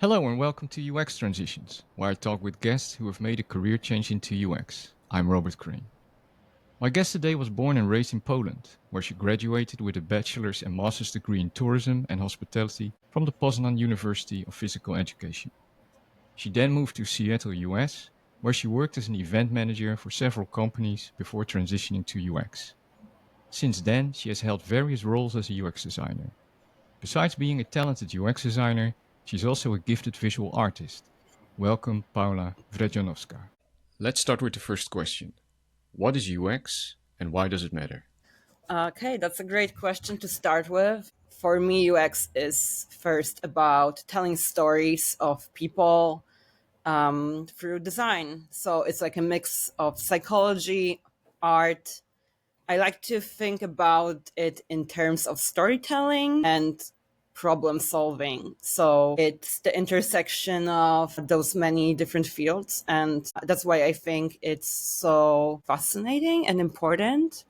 Hello and welcome to UX Transitions, where I talk with guests who have made a career change into UX. I'm Robert Crane. My guest today was born and raised in Poland, where she graduated with a bachelor's and master's degree in tourism and hospitality from the Poznan University of Physical Education. She then moved to Seattle, US, where she worked as an event manager for several companies before transitioning to UX. Since then, she has held various roles as a UX designer. Besides being a talented UX designer, she's also a gifted visual artist. Welcome, Paula Wrzecionowska. Let's start with the first question. What is UX and why does it matter? Okay, that's a great question to start with. For me, UX is first about telling stories of people through design. So it's like a mix of psychology, art. I like to think about it in terms of storytelling and problem solving. So it's the intersection of those many different fields. And that's why I think it's so fascinating and important.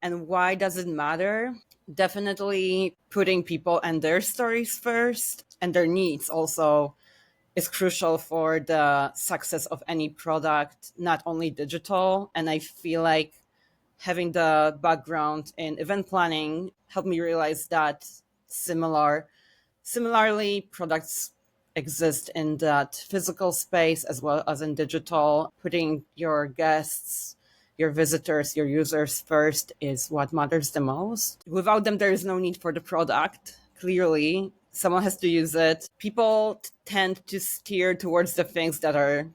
And why does it matter? Definitely putting people and their stories first and their needs also is crucial for the success of any product, not only digital. And I feel like having the background in event planning helped me realize that similarly products exist in that physical space as well as in digital. Putting your guests, your visitors, your users first is what matters the most. Without them, there is no need for the product. Clearly, someone has to use it. People tend to steer towards the things that are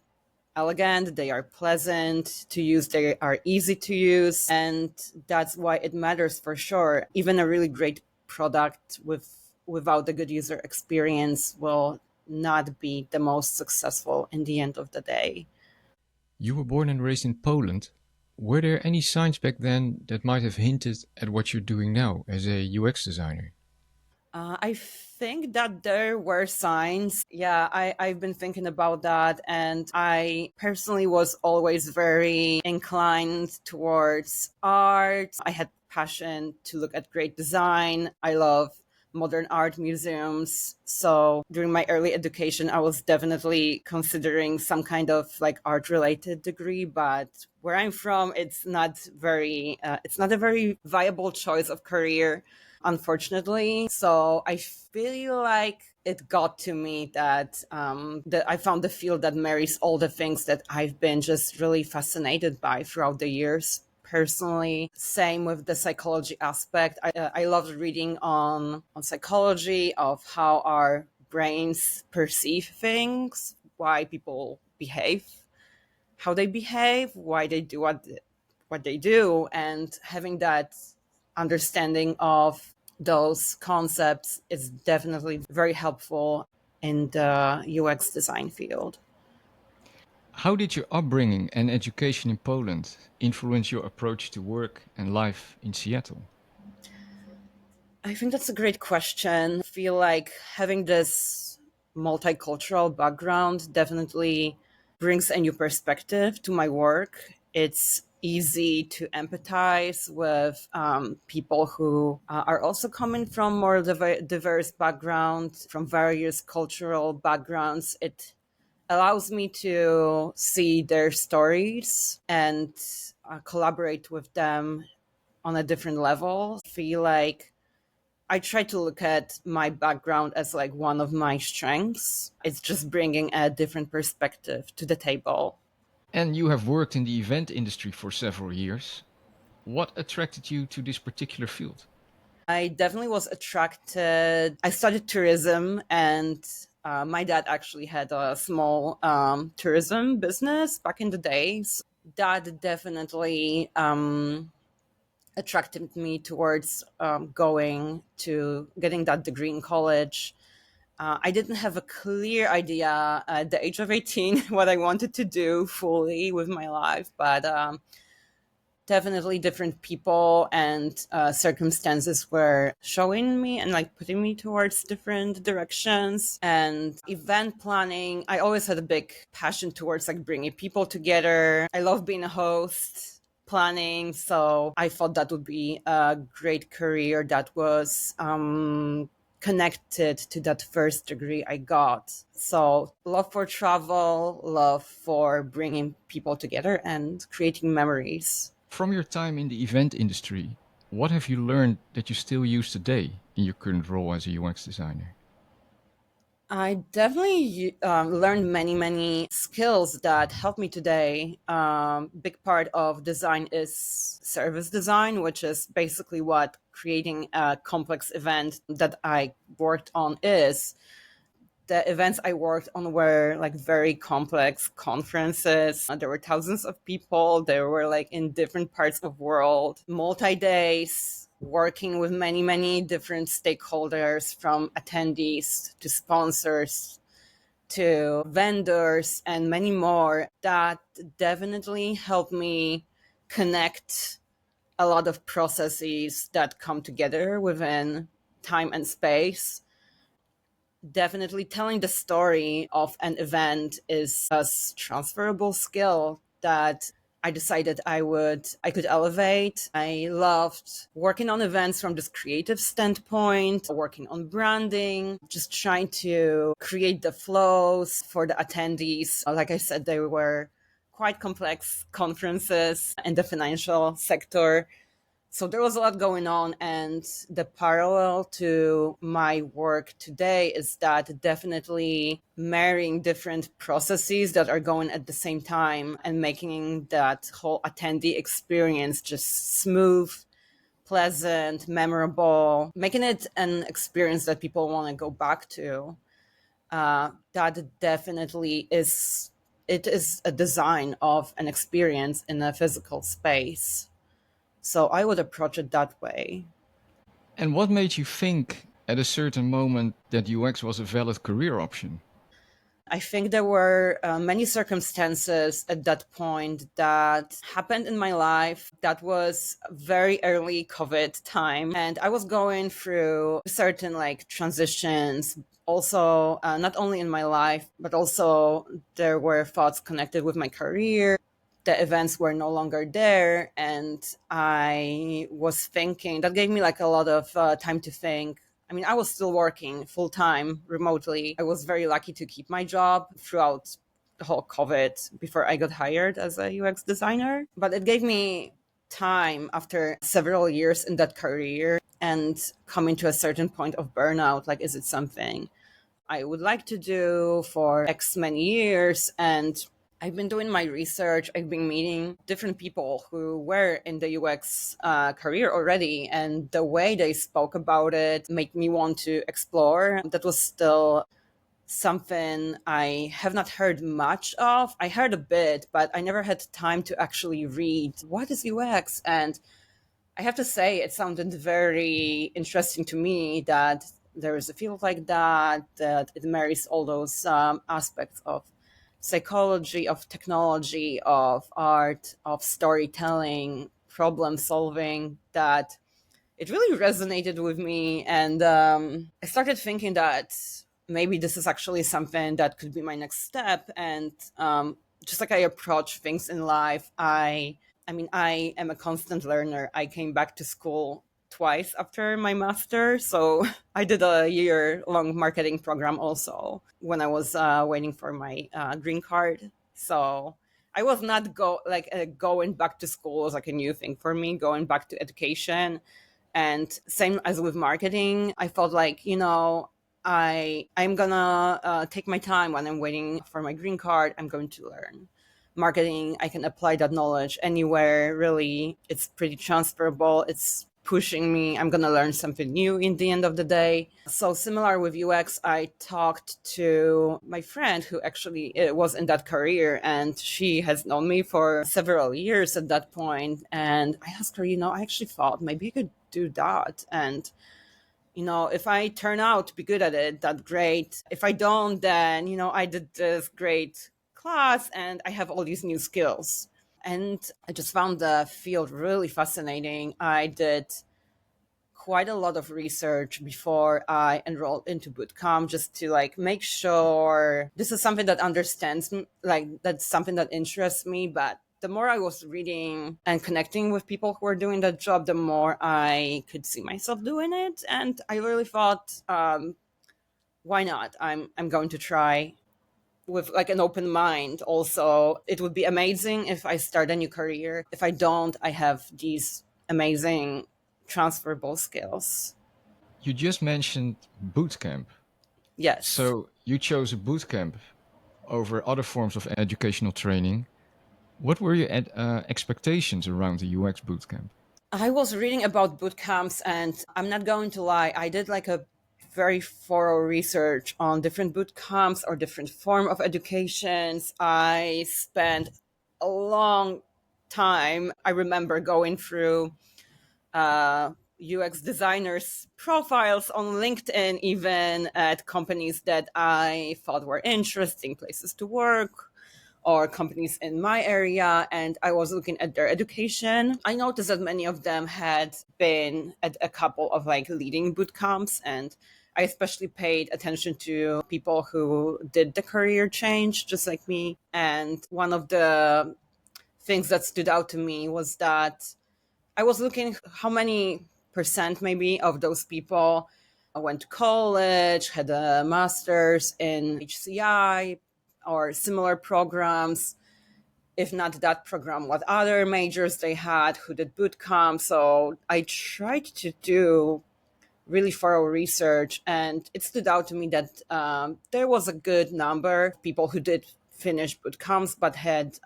elegant, they are pleasant to use, they are easy to use, and that's why it matters for sure. Even a really great product without a good user experience will not be the most successful in the end of the day. You were born and raised in Poland. Were there any signs back then that might have hinted at what you're doing now as a UX designer? I think that there were signs. Yeah, I've been thinking about that. And I personally was always very inclined towards art. I had passion to look at great design. I love modern art museums. So during my early education, I was definitely considering some kind of like art related degree, but where I'm from, it's not a very viable choice of career, unfortunately. So I feel like it got to me that I found the field that marries all the things that I've been just really fascinated by throughout the years. Personally, same with the psychology aspect. I loved reading on psychology of how our brains perceive things, why people behave, how they behave, why they do what they do, and having that understanding of those concepts is definitely very helpful in the UX design field. How did your upbringing and education in Poland influence your approach to work and life in Seattle? I think that's a great question. I feel like having this multicultural background definitely brings a new perspective to my work. It's easy to empathize with people who are also coming from more diverse backgrounds, from various cultural backgrounds. It allows me to see their stories and collaborate with them on a different level. I feel like I try to look at my background as like one of my strengths. It's just bringing a different perspective to the table. And you have worked in the event industry for several years. What attracted you to this particular field? I definitely was attracted. I studied tourism, and my dad actually had a small tourism business back in the days. That definitely attracted me towards going to getting that degree in college. I didn't have a clear idea at the age of 18 what I wanted to do fully with my life, but definitely different people and circumstances were showing me and like putting me towards different directions. And event planning, I always had a big passion towards like bringing people together. I love being a host, planning, so I thought that would be a great career that was connected to that first degree I got. So, love for travel, love for bringing people together and creating memories. From your time in the event industry, what have you learned that you still use today in your current role as a UX designer? I definitely learned many skills that help me today. Big part of design is service design, which is basically what creating a complex event that I worked on is. The events I worked on were like very complex conferences. There were thousands of people. They were like in different parts of world, multi-days, working with many different stakeholders, from attendees to sponsors to vendors and many more. That definitely helped me connect a lot of processes that come together within time and space. Definitely telling the story of an event is a transferable skill that I decided I could elevate. I loved working on events from this creative standpoint, working on branding, just trying to create the flows for the attendees. Like I said, they were quite complex conferences in the financial sector. So there was a lot going on, and the parallel to my work today is that definitely marrying different processes that are going at the same time and making that whole attendee experience just smooth, pleasant, memorable, making it an experience that people want to go back to. That definitely is, it is a design of an experience in a physical space. So I would approach it that way. And what made you think at a certain moment that UX was a valid career option? I think there were many circumstances at that point that happened in my life. That was very early COVID time, and I was going through certain like transitions. Also, not only in my life, but also there were thoughts connected with my career. The events were no longer there, and I was thinking that gave me like a lot of time to think. I mean, I was still working full time remotely. I was very lucky to keep my job throughout the whole COVID before I got hired as a UX designer. But it gave me time after several years in that career and coming to a certain point of burnout. Like, is it something I would like to do for X many years? And I've been doing my research. I've been meeting different people who were in the UX career already, and the way they spoke about it made me want to explore. That was still something I have not heard much of. I heard a bit, but I never had time to actually read what is UX. And I have to say, it sounded very interesting to me that there is a field like that, that it marries all those aspects of psychology, of technology, of art, of storytelling, problem solving, that it really resonated with me. And I started thinking that maybe this is actually something that could be my next step. And just like I approach things in life, I mean, I am a constant learner. I came back to school twice after my master. So I did a year long marketing program also when I was waiting for my green card. So I was not going back to school was like a new thing for me, going back to education. And same as with marketing, I felt like, I'm gonna take my time when I'm waiting for my green card. I'm going to learn marketing. I can apply that knowledge anywhere. Really, it's pretty transferable. It's pushing me. I'm gonna learn something new in the end of the day. So similar with UX, I talked to my friend who actually was in that career, and she has known me for several years at that point. And I asked her, I actually thought maybe you could do that. And if I turn out to be good at it, that's great. If I don't, then, I did this great class and I have all these new skills. And I just found the field really fascinating. I did quite a lot of research before I enrolled into Bootcamp just to like make sure this is something that understands me, like that's something that interests me, but the more I was reading and connecting with people who were doing that job, the more I could see myself doing it. And I really thought, why not? I'm going to try with like an open mind. Also, it would be amazing if I start a new career. If I don't, I have these amazing transferable skills. You just mentioned bootcamp. Yes. So you chose a bootcamp over other forms of educational training. What were your expectations around the UX bootcamp? I was reading about boot camps, and I'm not going to lie, I did like a very thorough research on different boot camps or different form of educations. I spent a long time. I remember going through UX designers' profiles on LinkedIn, even at companies that I thought were interesting places to work or companies in my area, and I was looking at their education. I noticed that many of them had been at a couple of like leading boot camps, and I especially paid attention to people who did the career change just like me. And one of the things that stood out to me was that I was looking how many percent maybe of those people went to college, had a master's in HCI or similar programs. If not that program, what other majors they had, who did bootcamp. So I tried to do really thorough research, and it stood out to me that there was a good number of people who did finish boot camps but had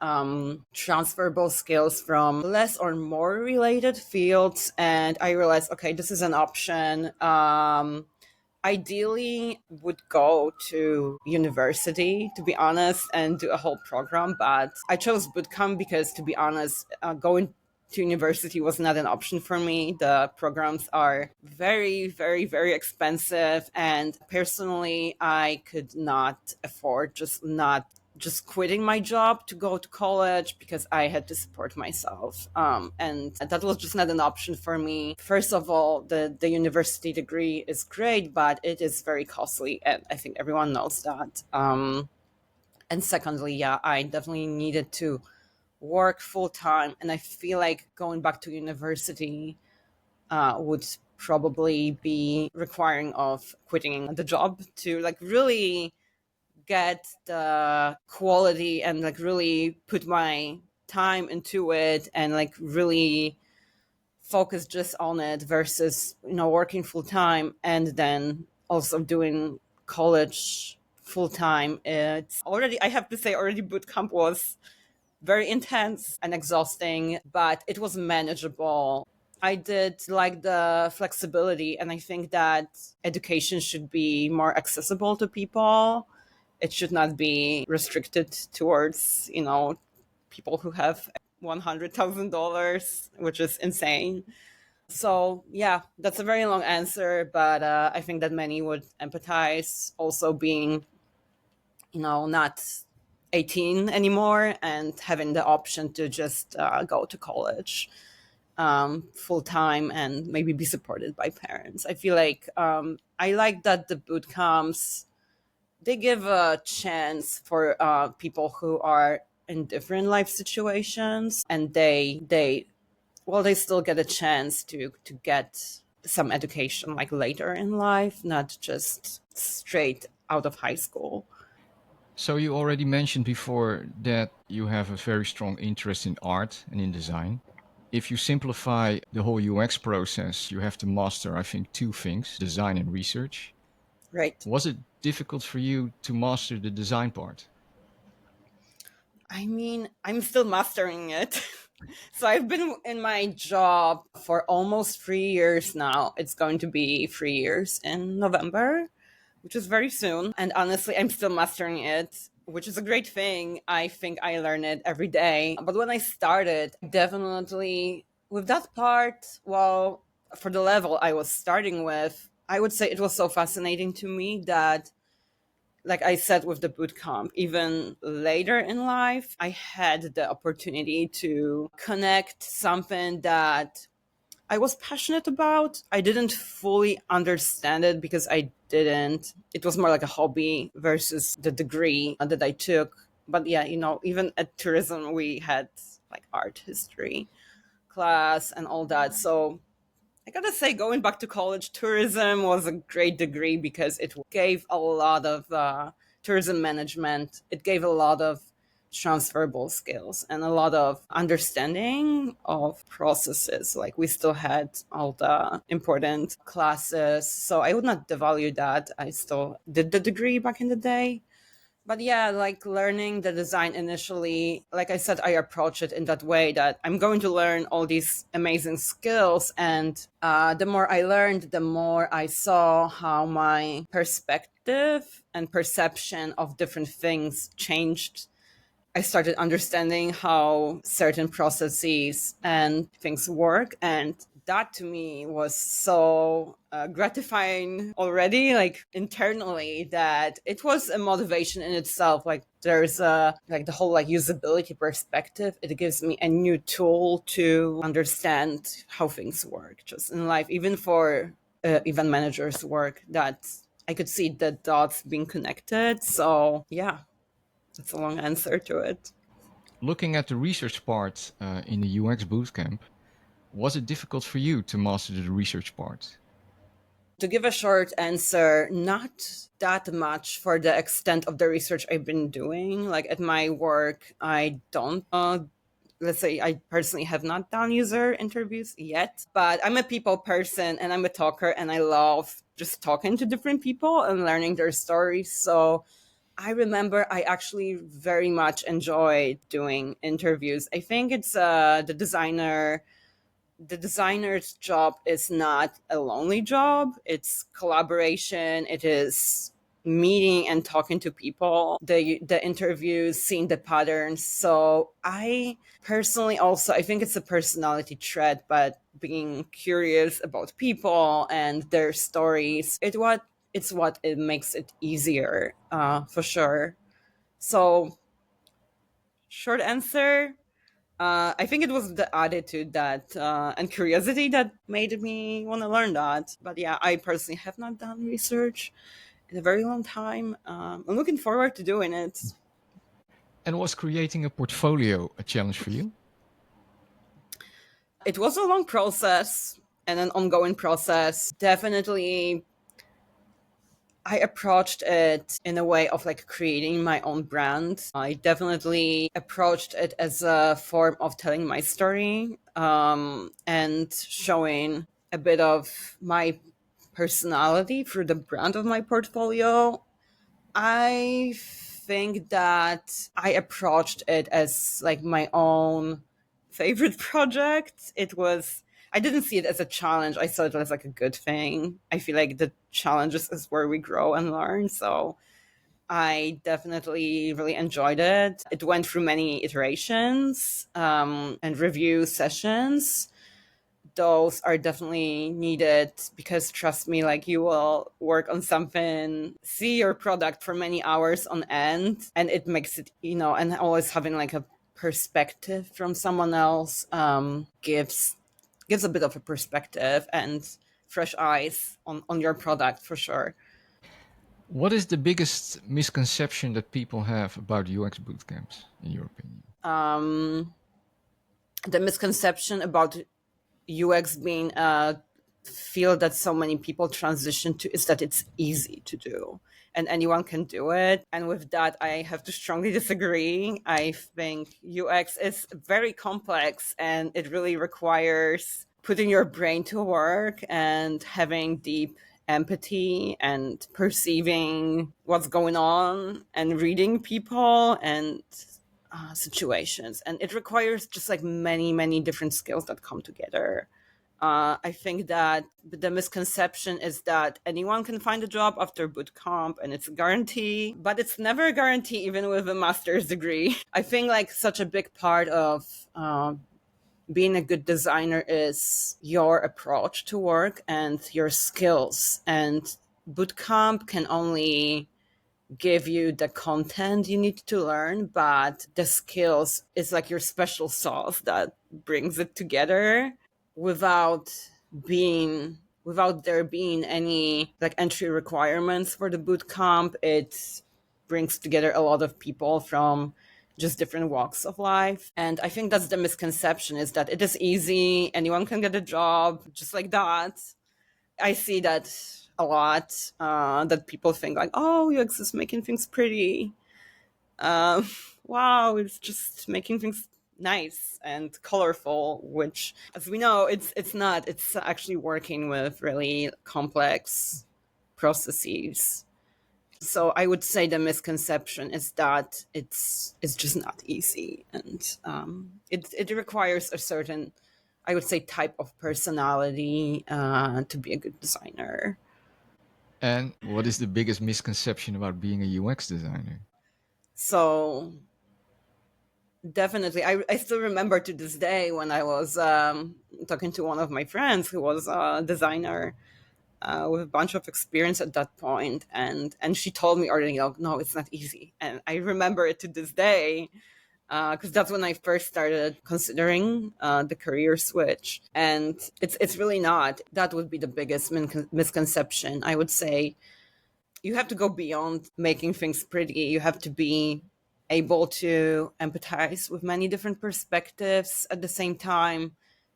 transferable skills from less or more related fields. And I realized, okay, this is an option. Ideally would go to university, to be honest, and do a whole program, but I chose bootcamp because, to be honest, going to university was not an option for me. The programs are very, very, very expensive, and personally I could not afford just quitting my job to go to college because I had to support myself. And that was just not an option for me. First of all, the university degree is great, but it is very costly. And I think everyone knows that. And secondly, yeah, I definitely needed to work full time. And I feel like going back to university would probably be requiring of quitting the job to like really get the quality and like really put my time into it and like really focus just on it versus working full time and then also doing college full time. It's already, I have to say, already boot camp was very intense and exhausting, but it was manageable. I did like the flexibility, and I think that education should be more accessible to people. It should not be restricted towards, people who have $100,000, which is insane. So, yeah, that's a very long answer, but I think that many would empathize also being, not 18 anymore and having the option to just go to college full time and maybe be supported by parents. I feel like I like that the boot camps, they give a chance for people who are in different life situations, and they still get a chance to get some education like later in life, not just straight out of high school. So you already mentioned before that you have a very strong interest in art and in design. If you simplify the whole UX process, you have to master, I think, two things: design and research. Right. Was it difficult for you to master the design part? I mean, I'm still mastering it. So I've been in my job for almost 3 years now. It's going to be 3 years in November, which is very soon. And honestly, I'm still mastering it, which is a great thing. I think I learn it every day. But when I started, definitely with that part, well, for the level I was starting with, I would say it was so fascinating to me that, like I said, with the boot camp, even later in life, I had the opportunity to connect something that I was passionate about. I didn't fully understand it because it was more like a hobby versus the degree that I took. But yeah, even at tourism, we had like art history class and all that. So I gotta say, going back to college, tourism was a great degree because it gave a lot of tourism management. It gave a lot of transferable skills and a lot of understanding of processes. Like we still had all the important classes. So I would not devalue that. I still did the degree back in the day. But yeah, like learning the design initially, like I said, I approach it in that way that I'm going to learn all these amazing skills. And the more I learned, the more I saw how my perspective and perception of different things changed. I started understanding how certain processes and things work. And that to me was so gratifying already, like internally, that it was a motivation in itself. Like there's like the whole like usability perspective. It gives me a new tool to understand how things work just in life, even for event managers' work, that I could see the dots being connected. So yeah, that's a long answer to it. Looking at the research part in the UX bootcamp, was it difficult for you to master the research part? To give a short answer, not that much for the extent of the research I've been doing. Like at my work, I don't, let's say, I personally have not done user interviews yet, but I'm a people person and I'm a talker and I love just talking to different people and learning their stories. So I remember I actually very much enjoyed doing interviews. I think it's the designer's job is not a lonely job. It's collaboration. It is meeting and talking to people, the interviews, seeing the patterns. So I personally also, I think it's a personality trait, but being curious about people and their stories, it's what it makes it easier, for sure. So short answer, I think it was the attitude that and curiosity that made me want to learn that. But yeah, I personally have not done research in a very long time. I'm looking forward to doing it. And was creating a portfolio a challenge for you? It was a long process and an ongoing process. Definitely, I approached it in a way of like creating my own brand. I definitely approached it as a form of telling my story, and showing a bit of my personality through the brand of my portfolio. I think that I approached it as like my own favorite project. I didn't see it as a challenge. I saw it as like a good thing. I feel like the challenges is where we grow and learn. So I definitely really enjoyed it. It went through many iterations, and review sessions. Those are definitely needed because trust me, like you will work on something, see your product for many hours on end, and it makes it, and always having like a perspective from someone else, gives a bit of a perspective and fresh eyes on your product for sure. What is the biggest misconception that people have about UX bootcamps, in your opinion? um the misconception about UX being a field that so many people transition to is that it's easy to do and anyone can do it. And with that, I have to strongly disagree. I think UX is very complex and it really requires putting your brain to work and having deep empathy and perceiving what's going on and reading people and situations, and it requires just like many different skills that come together. I think that the misconception is that anyone can find a job after bootcamp and it's a guarantee, but it's never a guarantee even with a master's degree. I think like such a big part of being a good designer is your approach to work and your skills, and bootcamp can only give you the content you need to learn, but the skills is like your special sauce that brings it together without without there being any like entry requirements for the boot camp. brings together a lot of people from just different walks of life. And I think that's the misconception, is that it is easy, anyone can get a job just like that. I see that a lot, that people think like, oh, UX is making things pretty. Um, wow, it's just making things nice and colorful, which, as we know, it's not. It's actually working with really complex processes. So I would say the misconception is that it's just not easy, and it requires a certain, I would say, type of personality to be a good designer. And what is the biggest misconception about being a UX designer? So definitely, I still remember to this day when I was talking to one of my friends who was a designer with a bunch of experience at that point, and she told me already, no, it's not easy, and I remember it to this day, because that's when I first started considering the career switch, and it's really not. That would be the biggest misconception, I would say. You have to go beyond making things pretty. You have to be able to empathize with many different perspectives at the same time,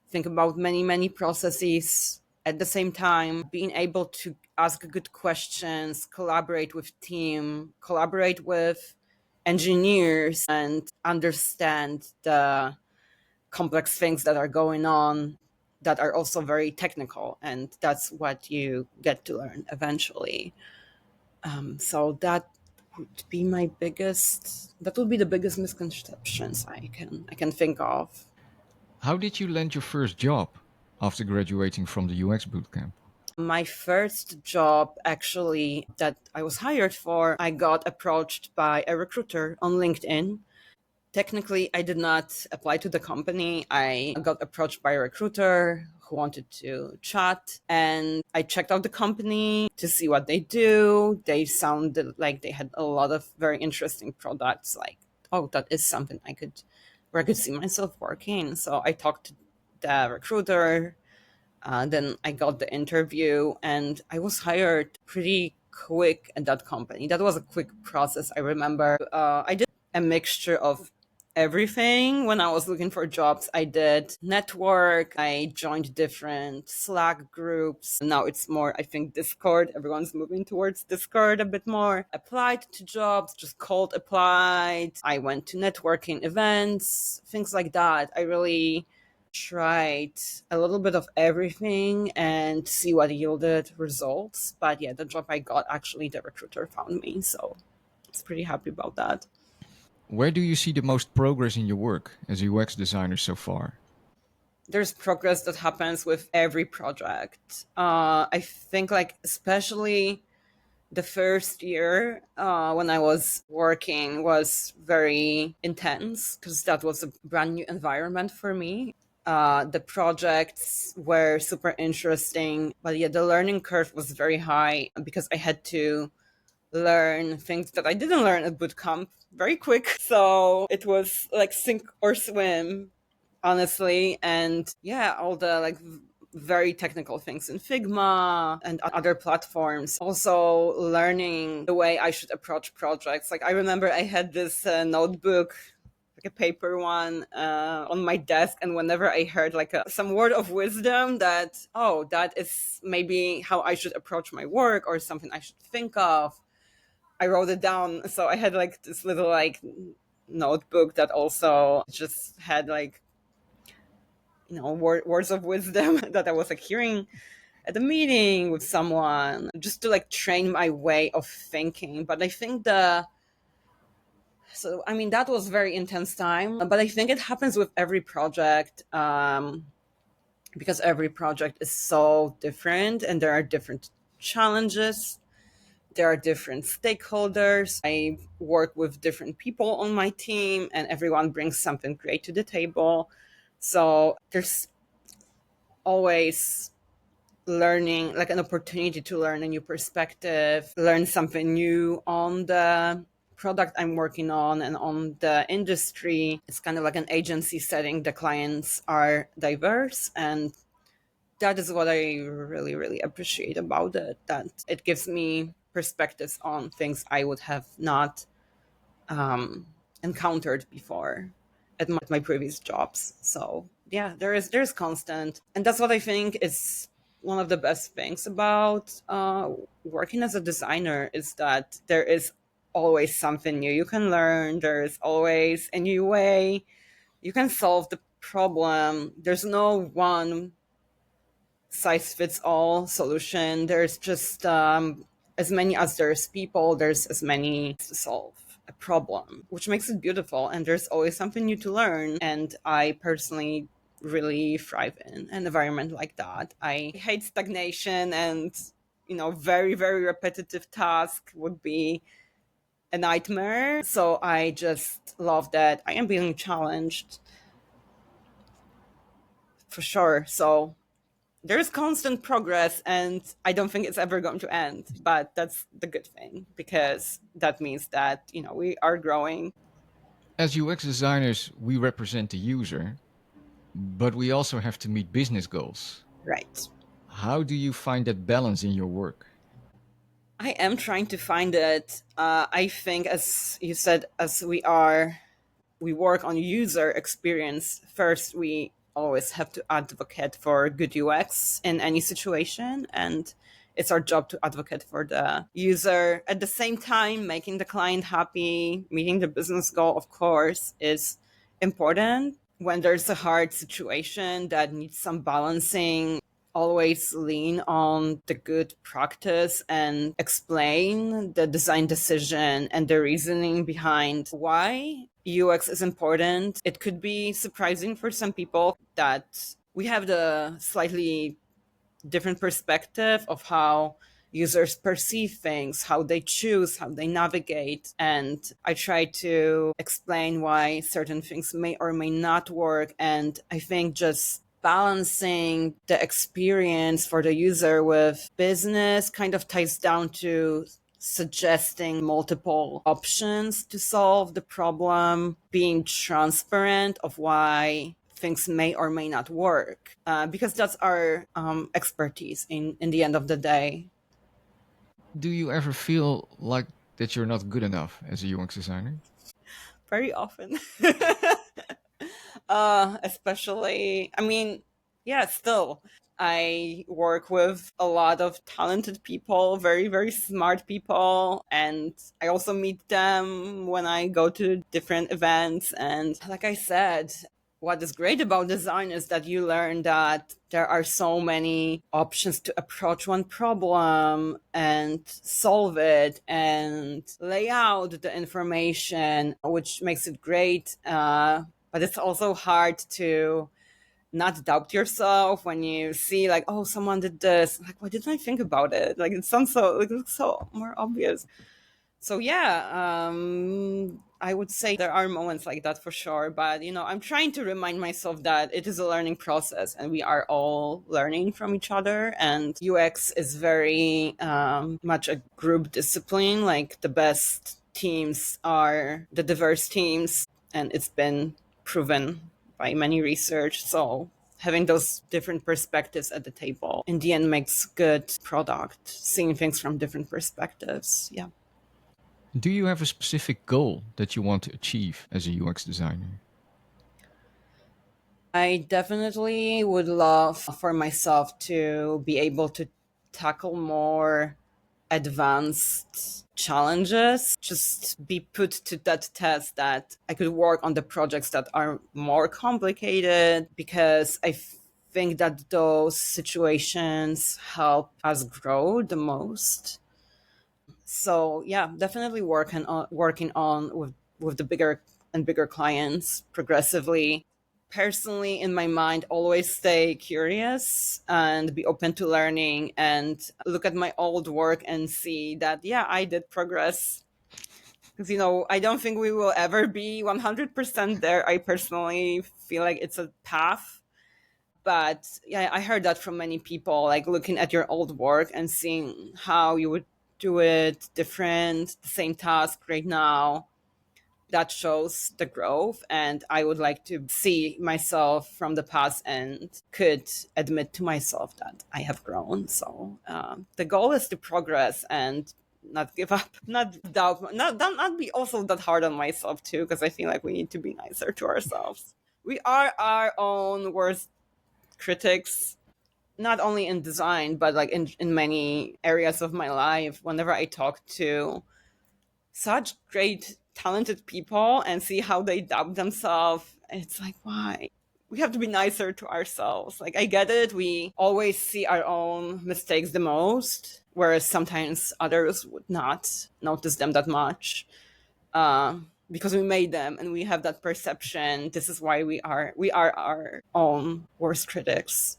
think about many processes at the same time, being able to ask good questions, collaborate with team, collaborate with engineers, and understand the complex things that are going on that are also very technical. And that's what you get to learn eventually. So that would be the biggest misconceptions I can think of. How did you land your first job after graduating from the UX bootcamp? My first job, actually, that I was hired for, I got approached by a recruiter on LinkedIn. Technically, I did not apply to the company. I got approached by a recruiter who wanted to chat, and I checked out the company to see what they do. They sounded like they had a lot of very interesting products. Like, oh, that is something where I could see myself working. So I talked to the recruiter. Then I got the interview, and I was hired pretty quick at that company. That was a quick process. I remember I did a mixture of everything when I was looking for jobs. I did network, I joined different Slack groups. Now it's more, I think, Discord. Everyone's moving towards Discord a bit more. Applied to jobs, just cold applied. I went to networking events, things like that. I really tried a little bit of everything and see what yielded results. But yeah, the job I got, actually, the recruiter found me. So I was pretty happy about that. Where do you see the most progress in your work as a UX designer so far? There's progress that happens with every project. I think, like, especially the first year when I was working was very intense because that was a brand new environment for me. The projects were super interesting, but yeah, the learning curve was very high because I had to learn things that I didn't learn at bootcamp very quick. So it was like sink or swim, honestly. And yeah, all the like very technical things in Figma and other platforms. Also learning the way I should approach projects. Like, I remember I had this notebook, like a paper one, on my desk, and whenever I heard like some word of wisdom that, oh, that is maybe how I should approach my work or something I should think of, I wrote it down. So I had like this little like notebook that also just had like, words of wisdom that I was like hearing at a meeting with someone, just to like train my way of thinking. But I think that was very intense time. But I think it happens with every project, because every project is so different and there are different challenges. There are different stakeholders. I work with different people on my team, and everyone brings something great to the table. So there's always learning, like an opportunity to learn a new perspective, learn something new on the product I'm working on and on the industry. It's kind of like an agency setting. The clients are diverse, and that is what I really, really appreciate about it, that it gives me perspectives on things I would have not encountered before at my previous jobs. So yeah, there's constant, and that's what I think is one of the best things about working as a designer, is that there is always something new you can learn. There's always a new way you can solve the problem. There's no one size fits all solution. There's just as many as there's people, there's as many to solve a problem, which makes it beautiful. And there's always something new to learn. And I personally really thrive in an environment like that. I hate stagnation, and very, very repetitive task would be a nightmare. So I just love that I am being challenged for sure. So there's constant progress, and I don't think it's ever going to end, but that's the good thing, because that means that we are growing. As UX designers, we represent the user, but we also have to meet business goals. Right. How do you find that balance in your work? I am trying to find it. I think, as you said, as we work on user experience first, we always have to advocate for good UX in any situation, and it's our job to advocate for the user. At the same time, making the client happy, meeting the business goal, of course, is important. When there's a hard situation that needs some balancing, always lean on the good practice and explain the design decision and the reasoning behind why UX is important. It could be surprising for some people that we have the slightly different perspective of how users perceive things, how they choose, how they navigate. And I try to explain why certain things may or may not work. And I think just balancing the experience for the user with business kind of ties down to suggesting multiple options to solve the problem, being transparent of why things may or may not work, because that's our expertise in the end of the day. Do you ever feel like that you're not good enough as a UX designer? Very often. Especially, I mean, yeah, still. I work with a lot of talented people, very, very smart people, and I also meet them when I go to different events. And like I said, what is great about design is that you learn that there are so many options to approach one problem and solve it and lay out the information, which makes it great. But it's also hard to not doubt yourself when you see, like, oh, someone did this. Like, why didn't I think about it? Like, it sounds so, like, it's so more obvious. So yeah, I would say there are moments like that for sure. But I'm trying to remind myself that it is a learning process, and we are all learning from each other. And UX is very much a group discipline. Like, the best teams are the diverse teams, and it's been proven by many research. So having those different perspectives at the table in the end makes good product, seeing things from different perspectives. Yeah. Do you have a specific goal that you want to achieve as a UX designer? I definitely would love for myself to be able to tackle more advanced challenges, just be put to that test, that I could work on the projects that are more complicated, because I think that those situations help us grow the most. So yeah, definitely working on with the bigger and bigger clients progressively. Personally, in my mind, always stay curious and be open to learning, and look at my old work and see that, yeah, I did progress. Because I don't think we will ever be 100% there. I personally feel like it's a path, but yeah, I heard that from many people, like looking at your old work and seeing how you would do it different, the same task right now. That shows the growth. And I would like to see myself from the past and could admit to myself that I have grown. So the goal is to progress and not give up, not doubt, not be also that hard on myself too, because I feel like we need to be nicer to ourselves. We are our own worst critics, not only in design, but like in many areas of my life. Whenever I talk to such great, talented people and see how they doubt themselves, it's like, why? We have to be nicer to ourselves. Like, I get it. We always see our own mistakes the most, whereas sometimes others would not notice them that much, because we made them and we have that perception. This is why we are our own worst critics.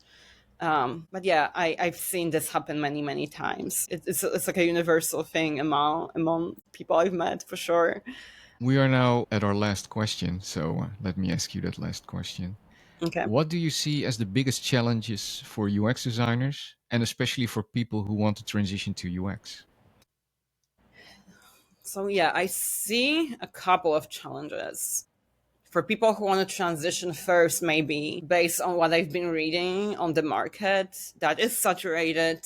But yeah, I've seen this happen many times. It's like a universal thing among people I've met, for sure. We are now at our last question, so let me ask you that last question. Okay. What do you see as the biggest challenges for UX designers, and especially for people who want to transition to UX? So yeah, I see a couple of challenges. For people who want to transition first, maybe based on what I've been reading on the market, that is saturated.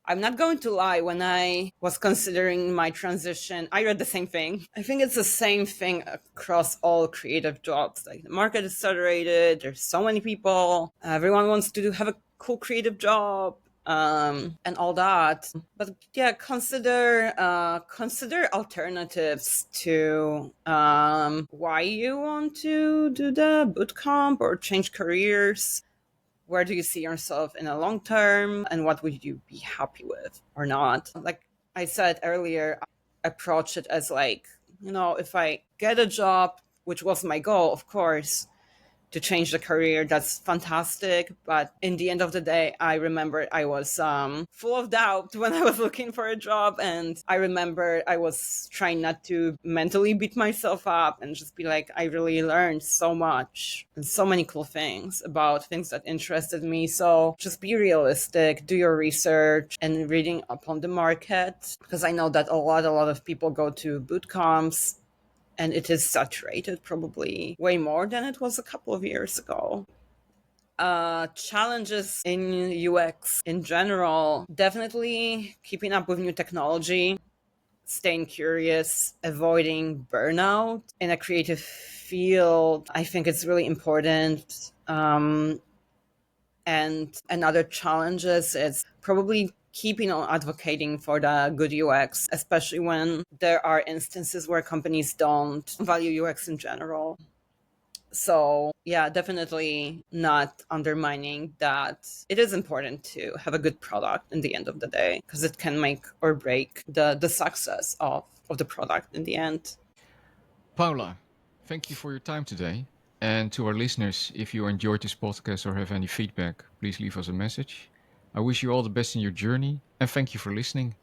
I'm not going to lie, when I was considering my transition, I read the same thing. I think it's the same thing across all creative jobs. Like, the market is saturated, there's so many people, everyone wants to have a cool creative job, and all that. But yeah, consider alternatives to why you want to do the bootcamp or change careers. Where do you see yourself in a long term, and what would you be happy with or not? Like I said earlier, I approach it as like, if I get a job, which was my goal, of course, to change the career, that's fantastic. But in the end of the day, I remember I was full of doubt when I was looking for a job. And I remember I was trying not to mentally beat myself up and just be like, I really learned so much and so many cool things about things that interested me. So just be realistic, do your research and reading up on the market, because I know that a lot of people go to boot camps, and it is saturated, probably way more than it was a couple of years ago. Challenges in UX in general, definitely keeping up with new technology, staying curious, avoiding burnout in a creative field. I think it's really important. And another challenges is probably keeping on advocating for the good UX, especially when there are instances where companies don't value UX in general. So yeah, definitely not undermining that it is important to have a good product in the end of the day, because it can make or break the success of the product in the end. Paula, thank you for your time today. And to our listeners, if you enjoyed this podcast or have any feedback, please leave us a message. I wish you all the best in your journey, and thank you for listening.